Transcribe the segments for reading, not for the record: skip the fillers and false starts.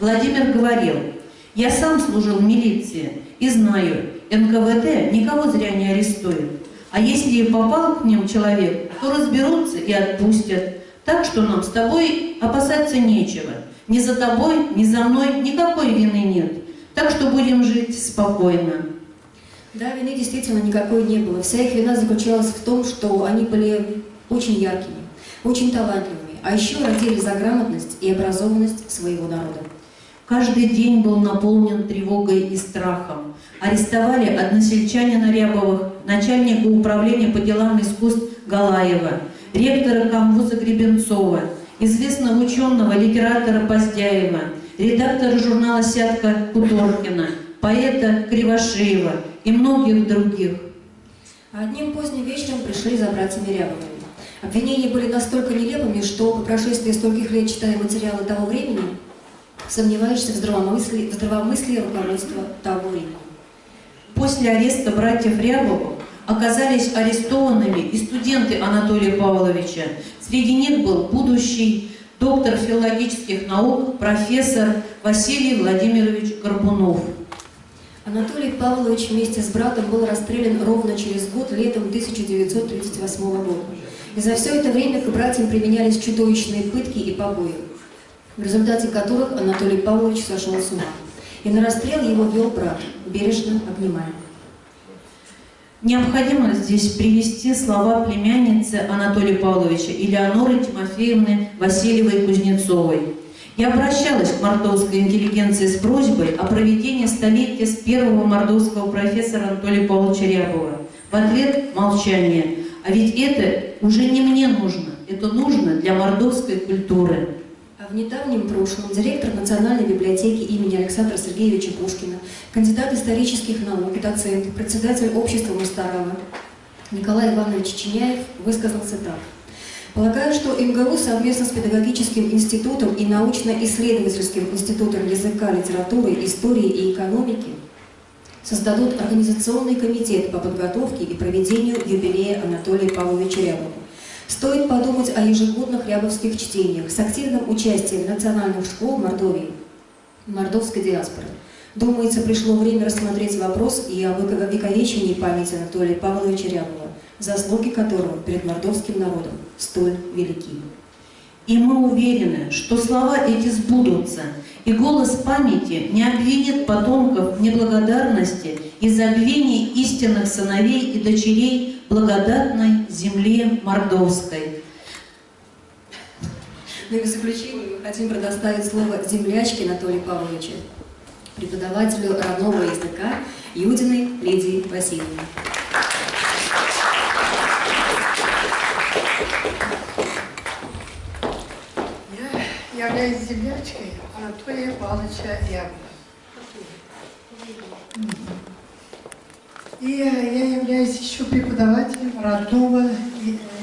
Владимир говорил: «Я сам служил в милиции и знаю, НКВД никого зря не арестует. А если и попал к ним человек, то разберутся и отпустят. Так что нам с тобой опасаться нечего. Ни за тобой, ни за мной никакой вины нет. Так что будем жить спокойно». Да, вины действительно никакой не было. Вся их вина заключалась в том, что они были очень яркими, очень талантливыми, а еще родили за грамотность и образованность своего народа. Каждый день был наполнен тревогой и страхом. Арестовали односельчанина Рябовых, начальника управления по делам искусств Галаева, ректора камвуза Гребенцова, известного ученого, литератора Поздяева, редактора журнала «Сятка» Куторкина, поэта Кривошеева и многих других. Одним поздним вечером пришли за братьями Рябовыми. Обвинения были настолько нелепыми, что по прошествии стольких лет, читая материалы того времени, сомневаешься в здравомыслии руководства того времени. После ареста братьев Рябовых оказались арестованными и студенты Анатолия Павловича. Среди них был будущий доктор филологических наук, профессор Василий Владимирович Горбунов. Анатолий Павлович вместе с братом был расстрелян ровно через год, летом 1938 года. И за все это время к братьям применялись чудовищные пытки и побои, в результате которых Анатолий Павлович сошел с ума. И на расстрел его вел брат, бережно обнимая. Необходимо здесь привести слова племянницы Анатолия Павловича Элеоноры Тимофеевны Васильевой-Кузнецовой. «Я обращалась к мордовской интеллигенции с просьбой о проведении столетия с первого мордовского профессора Анатолия Павловича Рябова. В ответ – молчание. А ведь это уже не мне нужно, это нужно для мордовской культуры». А в недавнем прошлом директор Национальной библиотеки имени Александра Сергеевича Пушкина, кандидат исторических наук, доцент, председатель общества Мустарова Николай Иванович Чиняев высказался так: «Полагаю, что МГУ совместно с Педагогическим институтом и Научно-исследовательским институтом языка, литературы, истории и экономики создадут организационный комитет по подготовке и проведению юбилея Анатолия Павловича Рябова. Стоит подумать о ежегодных рябовских чтениях с активным участием национальных школ Мордовии, мордовской диаспоры. Думается, пришло время рассмотреть вопрос и о вековечении памяти Анатолия Павловича Рябова, заслуги которого перед мордовским народом столь велики». И мы уверены, что слова эти сбудутся, и голос памяти не обвинит потомков в неблагодарности и забвении истинных сыновей и дочерей благодатной земле мордовской. Ну и в заключение мы хотим предоставить слово землячке Анатолия Павловича, преподавателю родного языка Юдиной Лидии Васильевне. Я являюсь землячкой Анатолия Павловича Рябова. И я являюсь еще преподавателем родного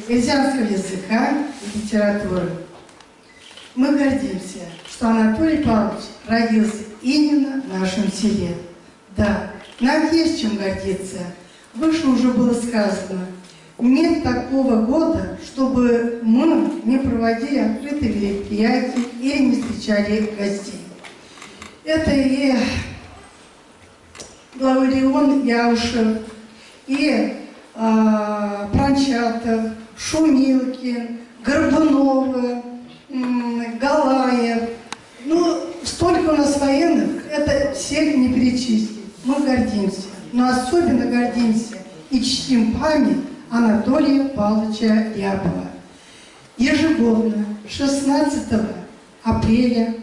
эльзянского языка и литературы. Мы гордимся, что Анатолий Павлович родился именно в нашем селе. Да, нам есть чем гордиться. Выше уже было сказано, нет такого года, чтобы мы не проводили открытые мероприятия или не встречали гостей. Это и Лауреон Яушев, и Пранчатов, Шумилкин, Горбунова, Галаев. Ну, столько у нас военных, это всех не перечислить. Мы гордимся, но особенно гордимся и чтим память Анатолия Павловича Рябова. Ежегодно 16 апреля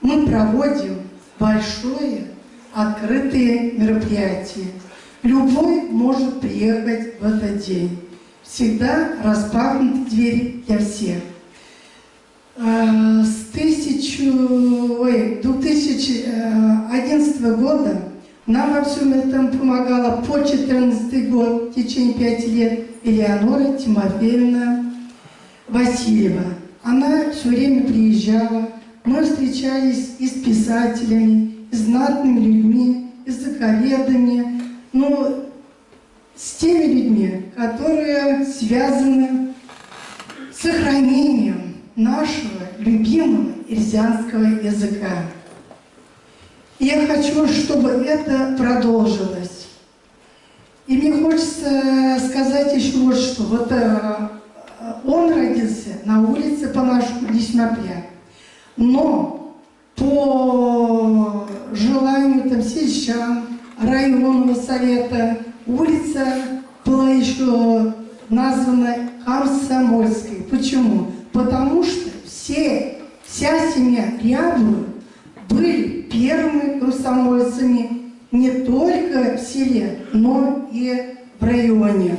мы проводим большое открытое мероприятие. Любой может приехать в этот день. Всегда распахнуты двери для всех. С 2011 года нам во всем этом помогала по 14 год, в течение 5 лет, Элеонора Тимофеевна Васильева. Она все время приезжала, мы встречались и с писателями, и с знатными людьми, и с языковедами, но с теми людьми, которые связаны с сохранением нашего любимого эльзянского языка. И я хочу, чтобы это продолжилось. И мне хочется сказать еще вот что. Вот он родился на улице по-нашему Десьмапля. Но по желанию там сельчан, районного совета, улица была еще названа Комсомольской. Почему? Потому что вся семья Рябовых были первыми комсомольцами не только в селе, но и в районе.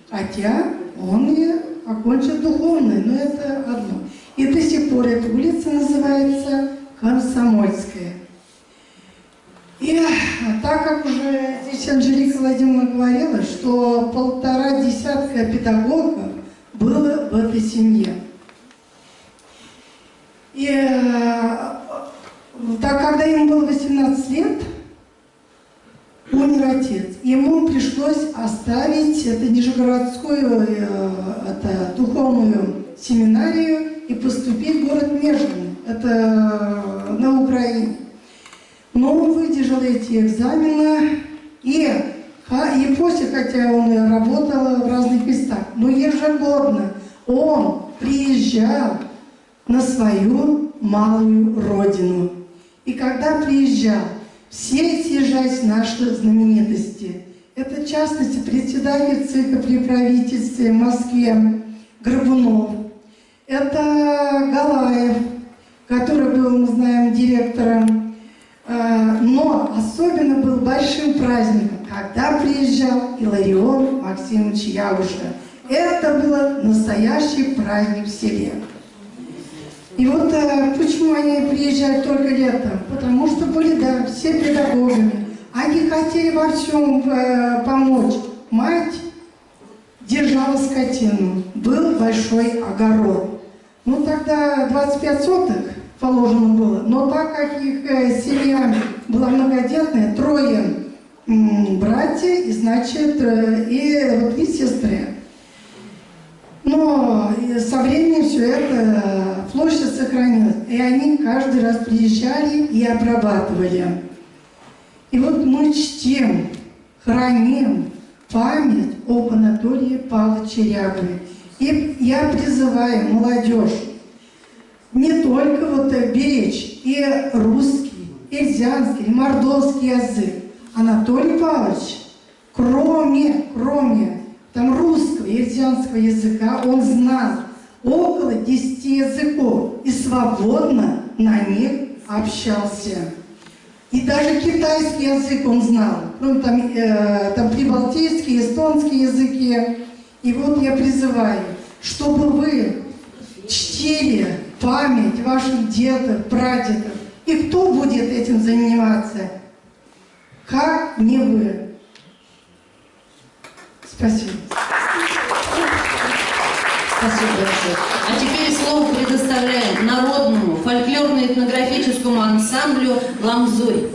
Хотя он и окончил духовное, но это одно. И до сих пор эта улица называется Комсомольская. И так как уже здесь Анжелика Владимировна говорила, что 1,5 десятка педагогов было в этой семье. И так, когда ему было 18 лет, умер отец. Ему пришлось оставить это нижегородскую духовную семинарию и поступить в город Межин, это на Украине. Но он выдержал эти экзамены и после, хотя он работал в разных местах, но ежегодно он приезжал на свою малую родину. И когда приезжал, все съезжались наши знаменитости. Это, в частности, председатель ЦИКа при правительстве в Москве Горбунов. Это Галаев, который был, мы знаем, директором. Но особенно был большим праздником, когда приезжал Илларион Максимович Явуша. Это был настоящий праздник в селе. И вот почему они приезжают только летом? Потому что были, да, все педагогами. Они хотели во всем помочь. Мать держала скотину. Был большой огород. Ну, тогда 25 соток положено было. Но так как их семья была многодетная, 3 братья, и, значит, и вот 3 сестры. Но со временем все это, площадь сохранилась. И они каждый раз приезжали и обрабатывали. И вот мы чтим, храним память об Анатолии Павловиче Рябове. И я призываю молодежь не только вот беречь и русский, и эльзянский, и мордовский язык. Анатолий Павлович, кроме там русского и эльзянского языка, он знал около 10 языков и свободно на них общался. И даже китайский язык он знал, ну, там прибалтийский, эстонский языки. И вот я призываю, чтобы вы чтили память ваших дедов, прадедов. И кто будет этим заниматься? Как не вы? Спасибо. Спасибо большое. А теперь слово предоставляем народному фольклорно-этнографическому ансамблю «Ламзой».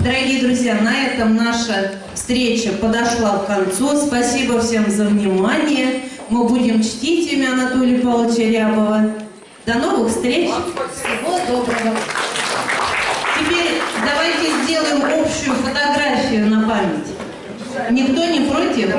Дорогие друзья, на этом наша встреча подошла к концу. Спасибо всем за внимание. Мы будем чтить имя Анатолия Павловича Рябова. До новых встреч. Всего доброго. Теперь давайте сделаем общую фотографию на память. Никто не против?